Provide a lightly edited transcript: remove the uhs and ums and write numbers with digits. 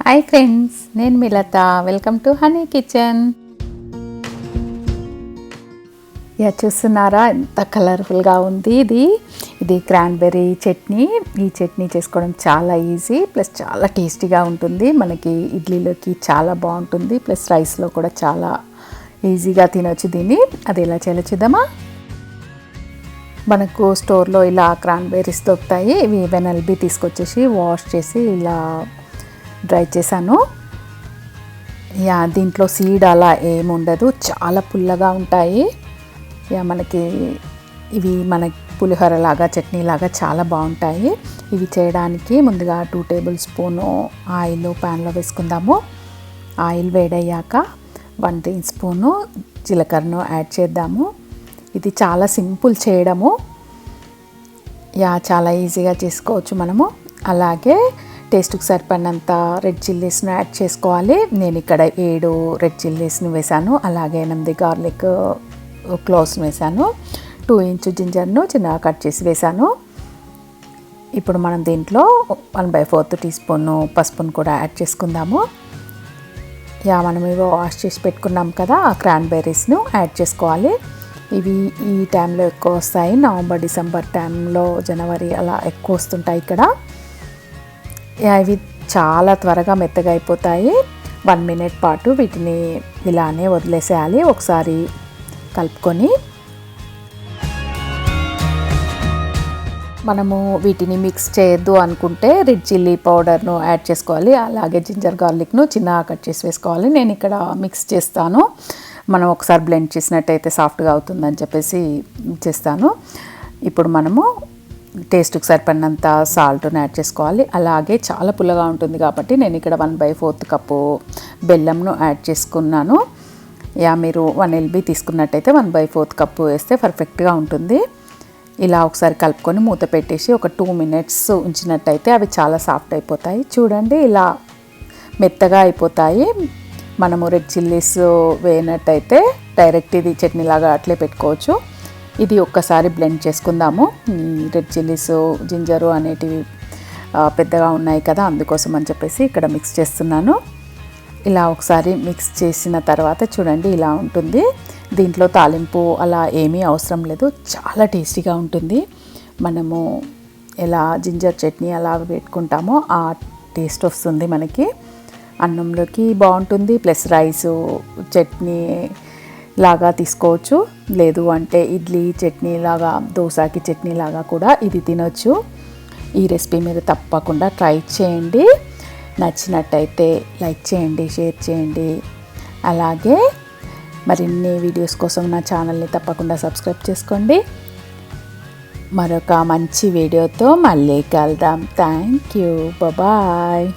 Hi friends, నేను మీ Latha. Welcome to honey kitchen. చూస్తున్నారా ఎంత కలర్ఫుల్గా ఉంది. ఇది క్రాన్బెర్రీ చట్నీ. ఈ చట్నీ చేసుకోవడం చాలా ఈజీ, ప్లస్ చాలా టేస్టీగా ఉంటుంది. మనకి ఇడ్లీలోకి చాలా బాగుంటుంది, ప్లస్ రైస్లో కూడా చాలా ఈజీగా తినొచ్చు దీన్ని. అది ఎలా చేయాలో చూద్దామా. మనకు స్టోర్లో ఇలా క్రాన్బెర్రీస్ దొరుకుతాయి. ఇవి వెనల్బీ తీసుకొచ్చేసి వాష్ చేసి ఇలా డ్రై చేశాను. దీంట్లో సీడ్ అలా ఏముండదు, చాలా పుల్లగా ఉంటాయి. మనకి ఇవి మన పులిహోర లాగా చట్నీ లాగా చాలా బాగుంటాయి. ఇవి చేయడానికి ముందుగా 2 టేబుల్ స్పూను ఆయిల్ ప్యాన్లో వేసుకుందాము. ఆయిల్ వేడయ్యాక 1 టీ స్పూను జీలకర్రను యాడ్ చేద్దాము. ఇది చాలా సింపుల్ చేయడము. చాలా ఈజీగా చేసుకోవచ్చు మనము. అలాగే టేస్ట్కి సరిపడినంత రెడ్ చిల్లీస్ను యాడ్ చేసుకోవాలి. నేను ఇక్కడ 7 రెడ్ చిల్లీస్ని వేసాను. అలాగే 8 గార్లిక్ క్లోవ్స్ని వేసాను. 2 ఇంచ్ జింజర్ను చిన్నగా కట్ చేసి వేసాను. ఇప్పుడు మనం దీంట్లో 1/4 టీ స్పూను పసుపును కూడా యాడ్ చేసుకుందాము. మనం ఇవి వాష్ చేసి పెట్టుకున్నాం కదా, ఆ క్రాన్బెర్రీస్ను యాడ్ చేసుకోవాలి. ఇవి ఈ టైంలో ఎక్కువ వస్తాయి. నవంబర్ డిసెంబర్ టైంలో, జనవరి అలా ఎక్కువ వస్తుంటాయి ఇక్కడ. ఇవి చాలా త్వరగా మెత్తగా అయిపోతాయి. 1 మినిట్ పాటు వీటిని ఇలానే వదిలేసేయాలి. ఒకసారి కలుపుకొని మనము వీటిని మిక్స్ చేయొద్దు అనుకుంటే రెడ్ చిల్లీ పౌడర్ను యాడ్ చేసుకోవాలి. అలాగే జింజర్ గార్లిక్ను చిన్నగా కట్ చేసి వేసుకోవాలి. నేను ఇక్కడ మిక్స్ చేస్తాను. మనం ఒకసారి బ్లెండ్ చేసినట్టయితే సాఫ్ట్గా అవుతుందని చెప్పేసి చేస్తాను. ఇప్పుడు మనము టేస్ట్కి సరిపడినంత సాల్ట్ను యాడ్ చేసుకోవాలి. అలాగే చాలా పుల్లగా ఉంటుంది కాబట్టి నేను ఇక్కడ 1/4 కప్పు బెల్లంను యాడ్ చేసుకున్నాను. మీరు 1 LB తీసుకున్నట్టయితే 1/4 కప్పు వేస్తే పర్ఫెక్ట్గా ఉంటుంది. ఇలా ఒకసారి కలుపుకొని మూత పెట్టేసి ఒక 2 మినిట్స్ ఉంచినట్టయితే అవి చాలా సాఫ్ట్ అయిపోతాయి. చూడండి, ఇలా మెత్తగా అయిపోతాయి. మనము రెడ్ చిల్లీస్ వేయనట్టయితే డైరెక్ట్ ఇది చట్నీలాగా అట్లే పెట్టుకోవచ్చు. ఇది ఒక్కసారి బ్లెండ్ చేసుకుందాము. రెడ్ చిల్లీస్ జింజరు అనేటివి పెద్దగా ఉన్నాయి కదా, అందుకోసం అని చెప్పేసి ఇక్కడ మిక్స్ చేస్తున్నాను. ఇలా ఒకసారి మిక్స్ చేసిన తర్వాత చూడండి ఇలా ఉంటుంది. దీంట్లో తాలింపు అలా ఏమీ అవసరం లేదు, చాలా టేస్టీగా ఉంటుంది. మనము ఎలా జింజర్ చట్నీ అలా పెట్టుకుంటామో ఆ టేస్ట్ వస్తుంది మనకి. అన్నంలోకి బాగుంటుంది, ప్లస్ రైసు చట్నీ లాగా తీసుకోవచ్చు. లేదు అంటే ఇడ్లీ చట్నీ లాగా, దోశకి చట్నీ లాగా కూడా ఇది తినొచ్చు. ఈ రెసిపీ మీరు తప్పకుండా ట్రై చేయండి. నచ్చినట్టయితే లైక్ చేయండి, షేర్ చేయండి. అలాగే మరిన్ని వీడియోస్ కోసం నా ఛానల్ని తప్పకుండా సబ్స్క్రైబ్ చేసుకోండి. మరొక మంచి వీడియోతో మళ్ళీ కలుద్దాం. Thank you. బాయ్.